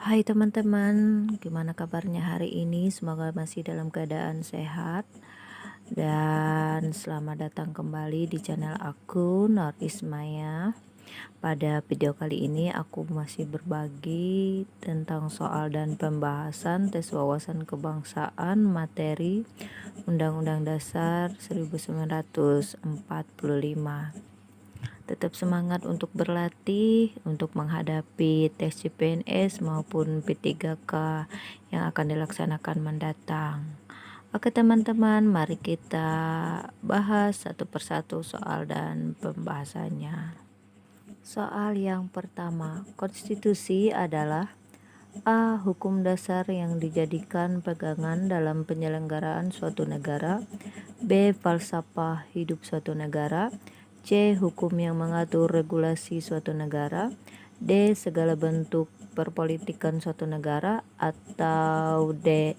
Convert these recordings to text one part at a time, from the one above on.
Hai teman-teman, gimana kabarnya hari ini? Semoga masih dalam keadaan sehat. Dan selamat datang kembali di channel aku, Nur Ismaya. Pada video kali ini aku masih berbagi tentang soal dan pembahasan tes wawasan kebangsaan materi Undang-Undang Dasar 1945. Tetap semangat untuk berlatih untuk menghadapi tes CPNS maupun P3K yang akan dilaksanakan mendatang. Oke teman-teman, mari kita bahas satu persatu soal dan pembahasannya. Soal yang pertama, konstitusi adalah A. Hukum dasar yang dijadikan pegangan dalam penyelenggaraan suatu negara. B. Falsafah hidup suatu negara. C. Hukum yang mengatur regulasi suatu negara. D. Segala bentuk perpolitikan suatu negara. Atau D.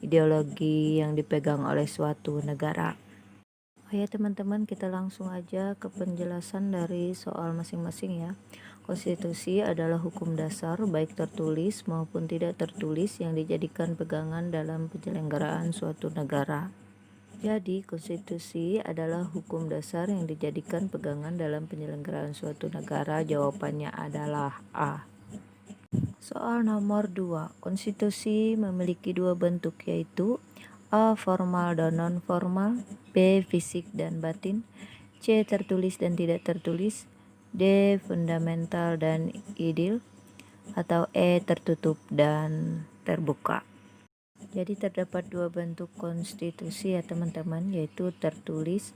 Ideologi yang dipegang oleh suatu negara. Oke teman-teman, kita langsung aja ke penjelasan dari soal masing-masing ya. Konstitusi adalah hukum dasar baik tertulis maupun tidak tertulis yang dijadikan pegangan dalam penyelenggaraan suatu negara. Jadi, konstitusi adalah hukum dasar yang dijadikan pegangan dalam penyelenggaraan suatu negara. Jawabannya adalah A. Soal nomor 2. Konstitusi memiliki dua bentuk, yaitu A. Formal dan non-formal. B. Fisik dan batin. C. Tertulis dan tidak tertulis. D. Fundamental dan ideal. Atau E. Tertutup dan terbuka. Jadi terdapat dua bentuk konstitusi ya teman-teman, yaitu tertulis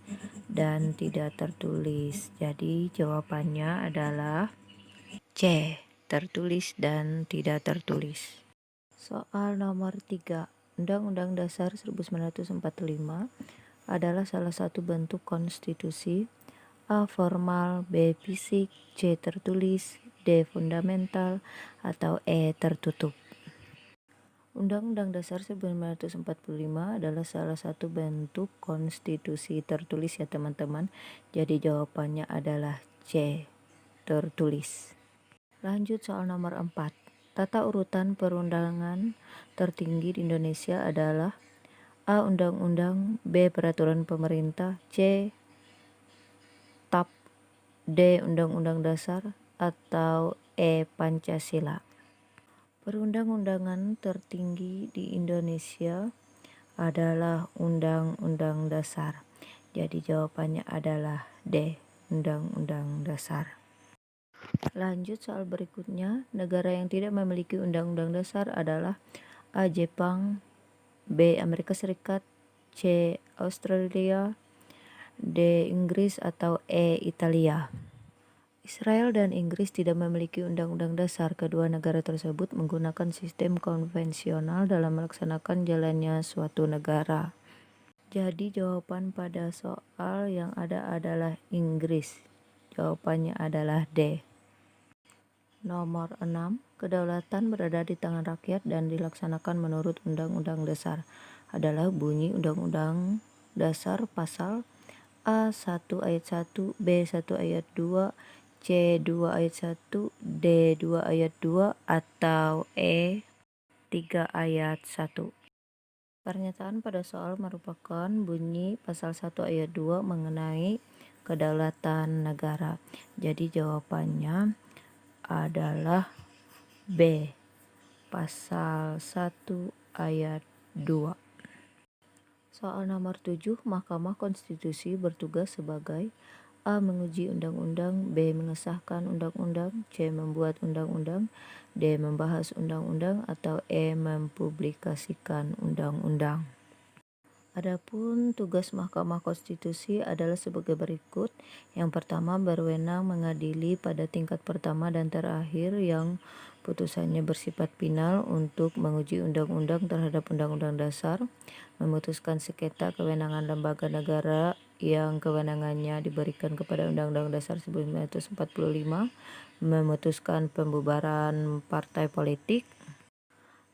dan tidak tertulis. Jadi jawabannya adalah C. Tertulis dan tidak tertulis. Soal nomor 3. Undang-Undang Dasar 1945 adalah salah satu bentuk konstitusi. A. Formal, B. Fisik, C. Tertulis, D. Fundamental, atau E. Tertutup. Undang-Undang Dasar 1945 adalah salah satu bentuk konstitusi tertulis ya teman-teman. Jadi jawabannya adalah C. Tertulis. Lanjut soal nomor 4. Tata urutan perundangan tertinggi di Indonesia adalah A. Undang-undang, B. Peraturan pemerintah, C. TAP, D. Undang-Undang Dasar, atau E. Pancasila. Perundang-undangan tertinggi di Indonesia adalah Undang-Undang Dasar. Jadi jawabannya adalah D. Undang-Undang Dasar. Lanjut soal berikutnya. Negara yang tidak memiliki Undang-Undang Dasar adalah A. Jepang, B. Amerika Serikat, C. Australia, D. Inggris, atau E. Italia. Israel dan Inggris tidak memiliki undang-undang dasar. Kedua negara tersebut menggunakan sistem konvensional dalam melaksanakan jalannya suatu negara. Jadi jawaban pada soal yang ada adalah Inggris. Jawabannya adalah D. Nomor 6. Kedaulatan berada di tangan rakyat dan dilaksanakan menurut Undang-Undang Dasar adalah bunyi Undang-Undang Dasar pasal A1 ayat 1, B1 ayat 2, C2 ayat 1, D2 ayat 2, atau E3 ayat 1. Pernyataan pada soal merupakan bunyi pasal 1 ayat 2 mengenai kedaulatan negara. Jadi jawabannya adalah B. Pasal 1 ayat 2. Soal nomor 7. Mahkamah Konstitusi bertugas sebagai A. Menguji undang-undang, B. Mengesahkan undang-undang, C. Membuat undang-undang, D. Membahas undang-undang, atau E. Mempublikasikan undang-undang. Adapun tugas Mahkamah Konstitusi adalah sebagai berikut. Yang pertama, berwenang mengadili pada tingkat pertama dan terakhir yang putusannya bersifat final untuk menguji undang-undang terhadap Undang-Undang Dasar, memutuskan sengketa kewenangan lembaga negara yang kewenangannya diberikan kepada Undang-Undang Dasar 1945, memutuskan pembubaran partai politik,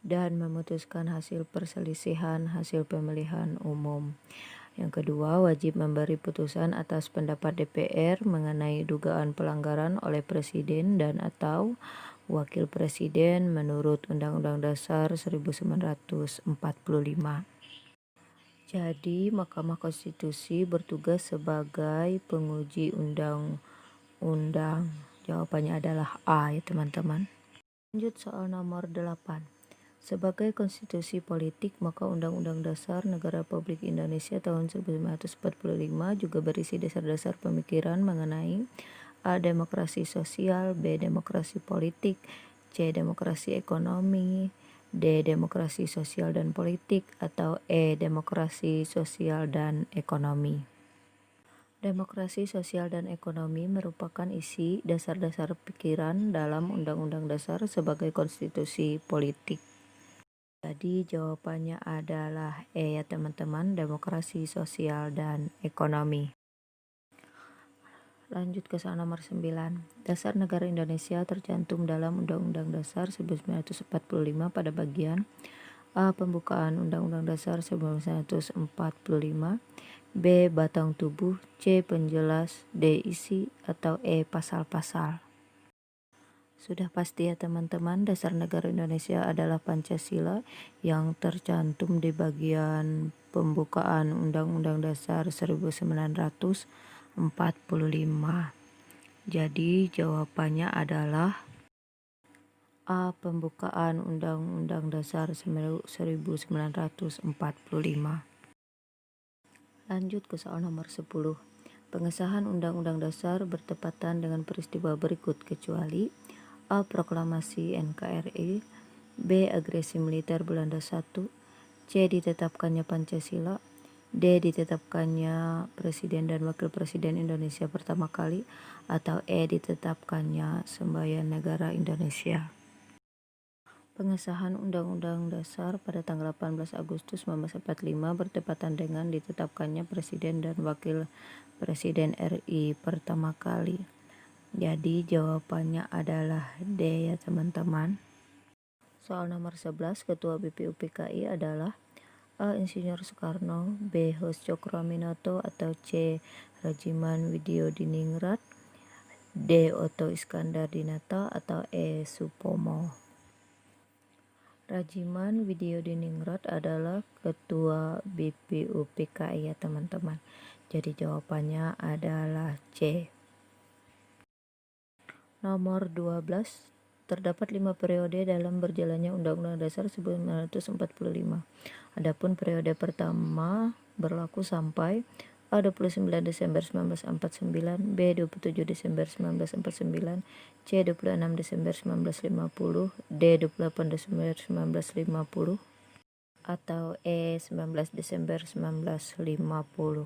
dan memutuskan hasil perselisihan hasil pemilihan umum. Yang kedua, wajib memberi putusan atas pendapat DPR mengenai dugaan pelanggaran oleh Presiden dan atau wakil presiden menurut Undang-Undang Dasar 1945. Jadi, Mahkamah Konstitusi bertugas sebagai penguji undang-undang. Jawabannya adalah A ya teman-teman. Lanjut soal nomor 8. Sebagai konstitusi politik, maka Undang-Undang Dasar Negara Republik Indonesia tahun 1945 juga berisi dasar-dasar pemikiran mengenai A. Demokrasi sosial, B. Demokrasi politik, C. Demokrasi ekonomi, D. Demokrasi sosial dan politik, atau E. Demokrasi sosial dan ekonomi. Demokrasi sosial dan ekonomi merupakan isi dasar-dasar pikiran dalam Undang-Undang Dasar sebagai konstitusi politik. Jadi jawabannya adalah E ya teman-teman, demokrasi sosial dan ekonomi. Lanjut ke soal nomor 9. Dasar negara Indonesia tercantum dalam Undang-Undang Dasar 1945 pada bagian A. Pembukaan Undang-Undang Dasar 1945, B. Batang tubuh, C. Penjelas, D. Isi, atau E. Pasal-pasal. Sudah pasti ya teman-teman, dasar negara Indonesia adalah Pancasila yang tercantum di bagian pembukaan Undang-Undang Dasar 1945. Jadi jawabannya adalah A. Pembukaan Undang-Undang Dasar 1945. Lanjut ke soal nomor 10. Pengesahan Undang-Undang Dasar bertepatan dengan peristiwa berikut kecuali A. Proklamasi NKRI, B. Agresi militer Belanda I, C. Ditetapkannya Pancasila, D. Ditetapkannya Presiden dan Wakil Presiden Indonesia pertama kali, atau E. Ditetapkannya Semboyan Negara Indonesia. Pengesahan Undang-Undang Dasar pada tanggal 18 Agustus 1945 bertepatan dengan ditetapkannya Presiden dan Wakil Presiden RI pertama kali. Jadi jawabannya adalah D ya teman-teman. Soal nomor 11, Ketua BPUPKI adalah A. Insinyur Soekarno, B. Hos Cokroaminoto, atau C. Rajiman Widyodiningrat, D. Oto Iskandar Dinata, atau E. Supomo. Rajiman Widyodiningrat adalah Ketua BPUPKI ya teman-teman. Jadi jawabannya adalah C. Nomor 12. Terdapat 5 periode dalam berjalannya Undang-Undang Dasar 1945. Adapun periode pertama berlaku sampai A. 29 Desember 1949, B. 27 Desember 1949, C. 26 Desember 1950, D. 28 Desember 1950, atau E. 19 Desember 1950.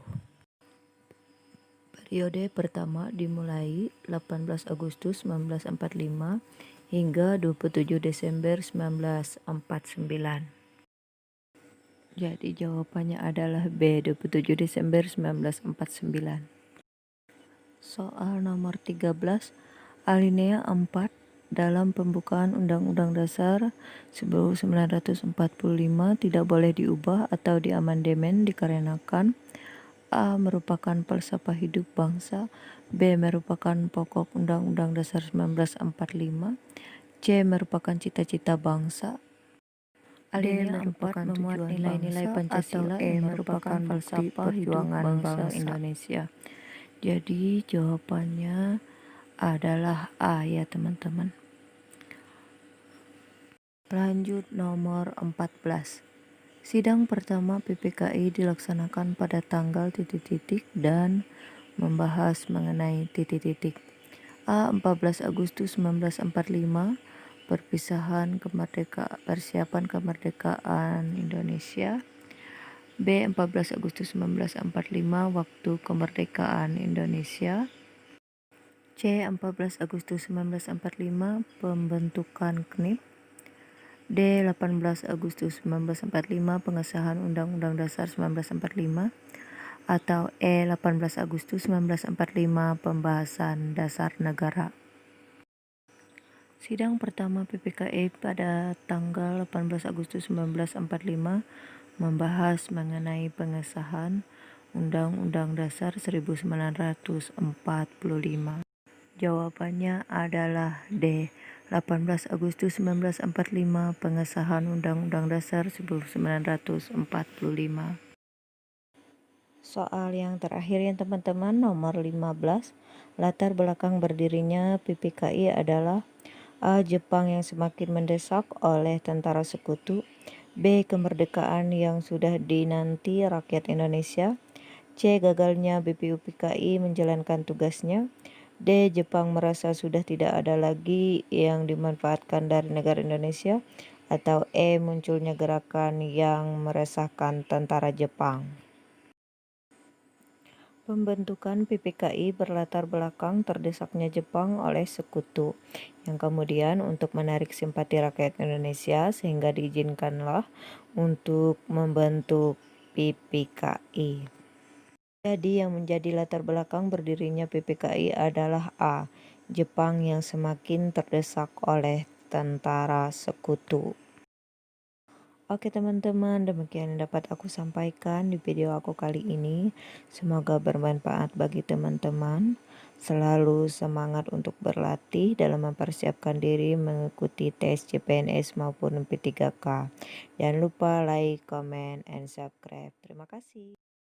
Periode pertama dimulai 18 Agustus 1945 hingga 27 Desember 1949. Jadi jawabannya adalah B. 27 Desember 1949. Soal nomor 13, alinea 4 dalam pembukaan Undang-Undang Dasar 1945 tidak boleh diubah atau diamandemen dikarenakan A. Merupakan falsafah hidup bangsa, B. Merupakan pokok Undang-Undang Dasar 1945, C. Merupakan cita-cita bangsa, Alinea 4 memuat nilai-nilai Pancasila, E. merupakan falsafah perjuangan bangsa Indonesia. Jadi jawabannya adalah A ya teman-teman. Lanjut nomor 14. Sidang pertama PPKI dilaksanakan pada tanggal ... dan membahas mengenai ... A. 14 Agustus 1945, persiapan kemerdekaan Indonesia. B. 14 Agustus 1945, waktu kemerdekaan Indonesia. C. 14 Agustus 1945, pembentukan KNIP. D. 18 Agustus 1945, pengesahan Undang-Undang Dasar 1945, atau E. 18 Agustus 1945, pembahasan dasar negara. Sidang pertama PPKI pada tanggal 18 Agustus 1945 membahas mengenai pengesahan Undang-Undang Dasar 1945. Jawabannya adalah D. 18 Agustus 1945, pengesahan Undang-Undang Dasar 1945. Soal yang terakhir ya teman-teman, nomor 15. Latar belakang berdirinya PPKI adalah A. Jepang yang semakin mendesak oleh tentara sekutu. B. Kemerdekaan yang sudah dinanti rakyat Indonesia. C. Gagalnya BPUPKI menjalankan tugasnya. D. Jepang merasa sudah tidak ada lagi yang dimanfaatkan dari negara Indonesia. Atau E. Munculnya gerakan yang meresahkan tentara Jepang. Pembentukan PPKI berlatar belakang terdesaknya Jepang oleh sekutu, yang kemudian untuk menarik simpati rakyat Indonesia sehingga diizinkanlah untuk membentuk PPKI. Jadi yang menjadi latar belakang berdirinya PPKI adalah A. Jepang yang semakin terdesak oleh tentara sekutu. Oke teman-teman, demikian yang dapat aku sampaikan di video aku kali ini. Semoga bermanfaat bagi teman-teman. Selalu semangat untuk berlatih dalam mempersiapkan diri mengikuti tes CPNS maupun P3K. Jangan lupa like, comment, and subscribe. Terima kasih.